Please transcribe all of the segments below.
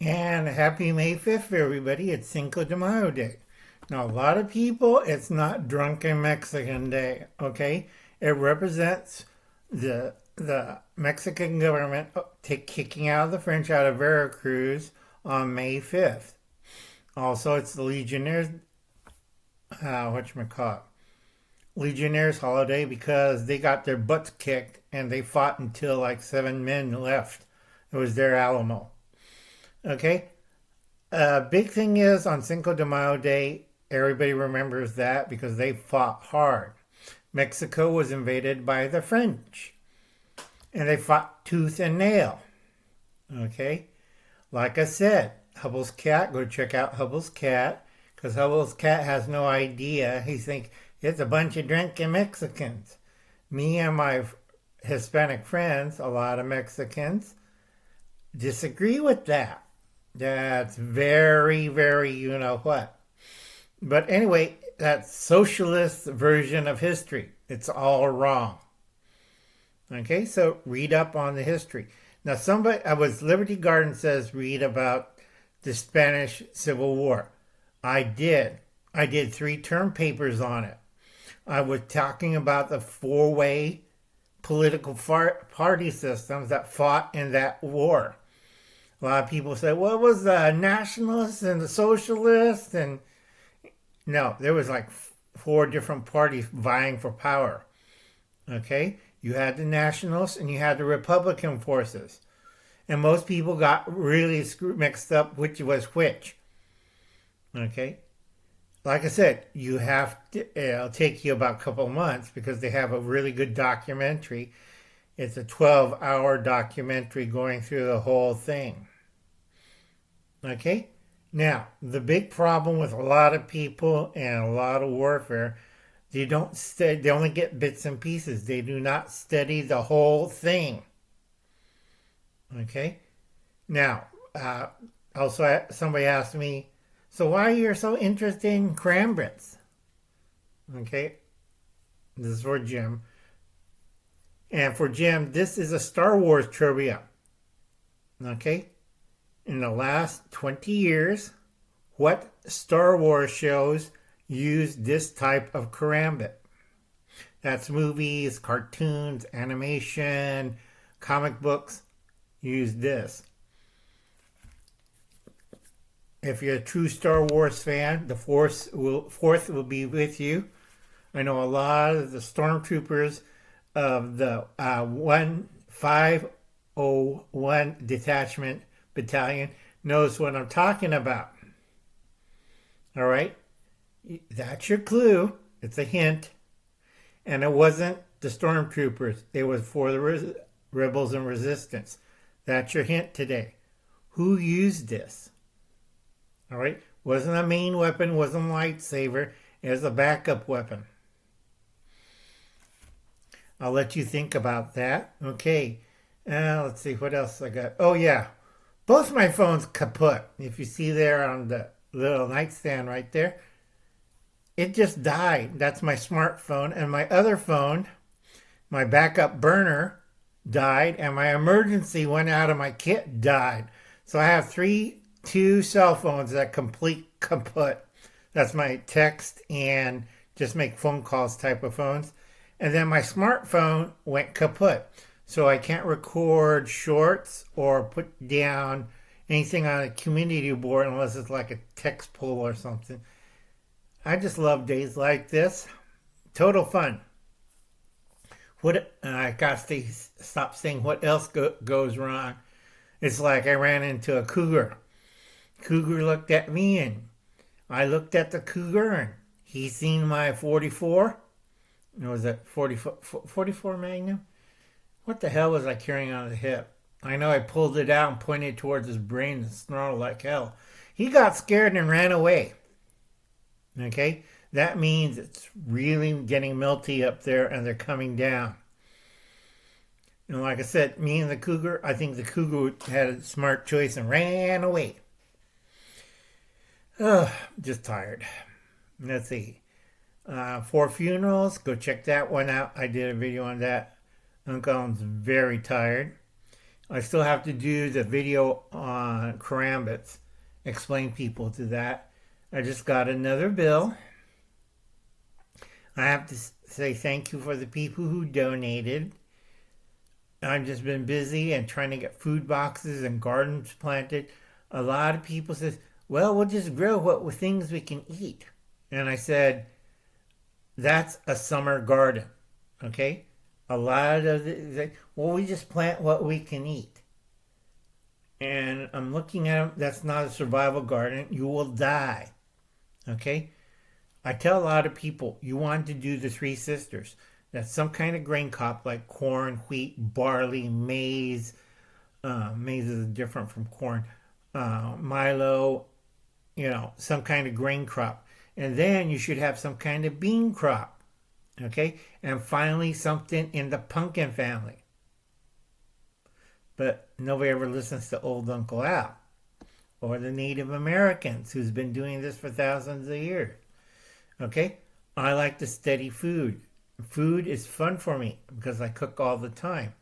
And happy May 5th, everybody. It's Cinco de Mayo Day. Now, a lot of people, it's not Drunken Mexican Day, okay? It represents the Mexican government kicking out of the French out of Veracruz on May 5th. Also, it's the Legionnaires, Legionnaires holiday because they got their butts kicked and they fought until like 7 men left. It was their Alamo. Okay? Big thing is on Cinco de Mayo Day, everybody remembers that because they fought hard. Mexico was invaded by the French and they fought tooth and nail. Okay? Like I said, Hubble's cat, go check out Hubble's cat because Hubble's cat has no idea. He thinks it's a bunch of drinking Mexicans. Me and my Hispanic friends, a lot of Mexicans, disagree with that. That's very, very you know what. But anyway, that socialist version of history, it's all wrong. Okay, so read up on the history. Now, Liberty Garden says read about the Spanish Civil War. I did. I did 3 term papers on it. I was talking about the 4-way political party systems that fought in that war. A lot of people say, well, it was the nationalists and the socialists. And no, there was like 4 different parties vying for power. Okay? You had the nationalists and you had the Republican forces. And most people got really mixed up which was which. Okay? Like I said, you have to, it'll take you about a couple months because they have a really good documentary. It's a 12-hour documentary going through the whole thing. Okay? Now, the big problem with a lot of people and a lot of warfare, they only get bits and pieces. They do not study the whole thing. Okay? Now, also somebody asked me, so why are you so interested in cranberries? Okay? This is for Jim. And for Jim, this is a Star Wars trivia. Okay? In the last 20 years, what Star Wars shows use this type of karambit? That's movies, cartoons, animation, comic books use this. If you're a true Star Wars fan, the Fourth will be with you. I know a lot of the stormtroopers of the 1501 detachment battalion knows what I'm talking about. All right? That's your clue. It's a hint. And it wasn't the stormtroopers. It was for the rebels and resistance. That's your hint today. Who used this? All right? Wasn't a main weapon, wasn't a lightsaber. It was a backup weapon. I'll let you think about that. Okay. Let's see what else I got. Oh, yeah. Both my phones kaput. If you see there on the little nightstand right there, it just died. That's my smartphone. And my other phone, my backup burner, died. And my emergency went out of my kit, died. So I have 2 cell phones that complete kaput. That's my text and just make phone calls type of phones. And then my smartphone went kaput. So I can't record shorts or put down anything on a community board unless it's like a text poll or something. I just love days like this. Total fun. I got to stop saying what else goes wrong. It's like I ran into a cougar. Cougar looked at me and I looked at the cougar and he seen my 44. It was a 44 Magnum. What the hell was I carrying on the hip? I know I pulled it out and pointed towards his brain and snarled like hell. He got scared and ran away. Okay? That means it's really getting melty up there and they're coming down. And like I said, me and the cougar, I think the cougar had a smart choice and ran away. Just tired. Let's see. 4 funerals. Go check that one out. I did a video on that. Uncle's very tired. I still have to do the video on karambits, explain people to that. I just got another bill. I have to say thank you for the people who donated. I've just been busy and trying to get food boxes and gardens planted. A lot of people says, well, we'll just grow what things we can eat. And I said, that's a summer garden, okay? A lot of well, we just plant what we can eat. And I'm looking at them, that's not a survival garden. You will die, okay? I tell a lot of people, you want to do the Three Sisters. That's some kind of grain crop like corn, wheat, barley, maize. Maize is different from corn. Milo, some kind of grain crop. And then you should have some kind of bean crop. Okay? And finally something in the pumpkin family. But nobody ever listens to old Uncle Al. Or the Native Americans who's been doing this for thousands of years. Okay? I like to study food. Food is fun for me because I cook all the time.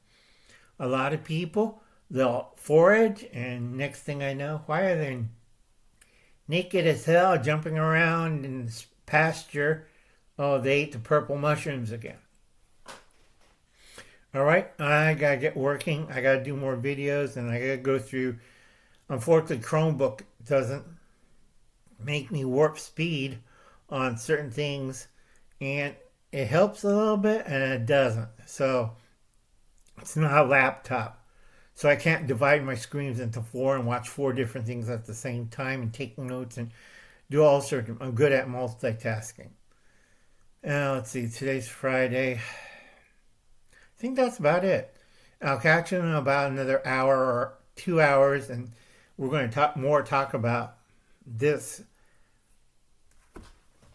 A lot of people, they'll forage, and next thing I know, why are they naked as hell jumping around in this pasture? Oh, they ate the purple mushrooms again. All right, I got to get working. I got to do more videos, and I got to go through. Unfortunately, Chromebook doesn't make me warp speed on certain things, and it helps a little bit, and it doesn't. So it's not a laptop. So I can't divide my screens into 4 and watch 4 different things at the same time and take notes and do all sorts of... I'm good at multitasking. Let's see. Today's Friday. I think that's about it. I'll catch you in about another hour or 2 hours, and we're going to talk about this.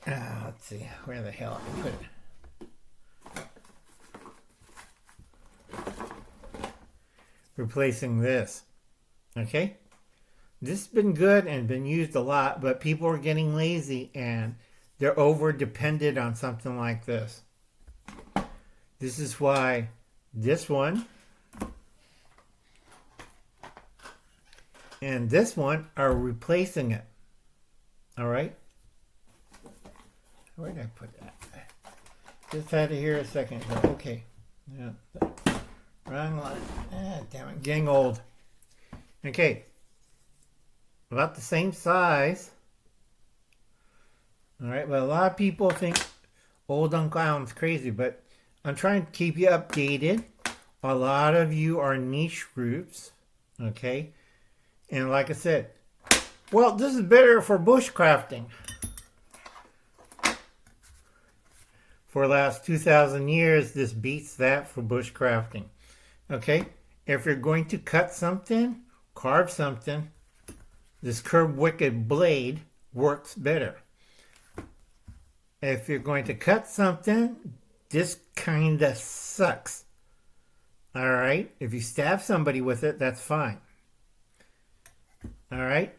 Let's see. Where the hell did I put it? Replacing this. Okay? This has been good and been used a lot, but people are getting lazy and they're over dependent on something like this. This is why this one and this one are replacing it. Alright? Where did I put that? Just had to hear a second ago. Okay. Yeah. Wrong line. Damn it. Getting old. Okay. About the same size. Alright, but a lot of people think old Uncle Alan's crazy, but I'm trying to keep you updated. A lot of you are niche groups. Okay? And like I said, well, this is better for bushcrafting. For the last 2,000 years, this beats that for bushcrafting. Okay, if you're going to cut something, carve something, this curved wicked blade works better. If you're going to cut something, this kind of sucks. Alright, if you stab somebody with it, that's fine. Alright,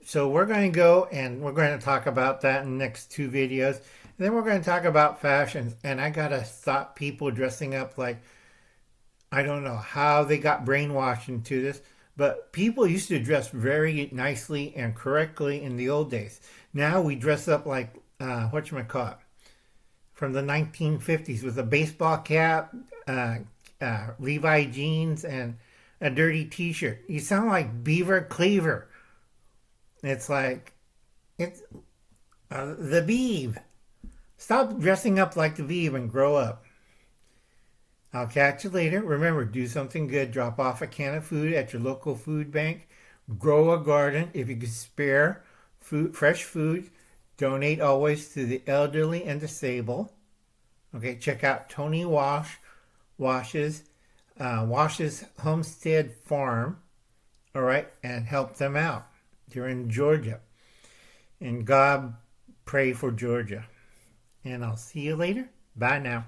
so we're going to go and we're going to talk about that in the next 2 videos. And then we're going to talk about fashions. And I got to stop people dressing up like... I don't know how they got brainwashed into this, but people used to dress very nicely and correctly in the old days. Now we dress up like, whatchamacallit, from the 1950s with a baseball cap, Levi jeans, and a dirty t-shirt. You sound like Beaver Cleaver. It's like, it's the Beav. Stop dressing up like the Beav and grow up. I'll catch you later. Remember, do something good. Drop off a can of food at your local food bank. Grow a garden. If you can spare food, fresh food, donate always to the elderly and disabled. Okay, check out Tony Wash's Homestead Farm. All right, and help them out. They're in Georgia. And God, pray for Georgia. And I'll see you later. Bye now.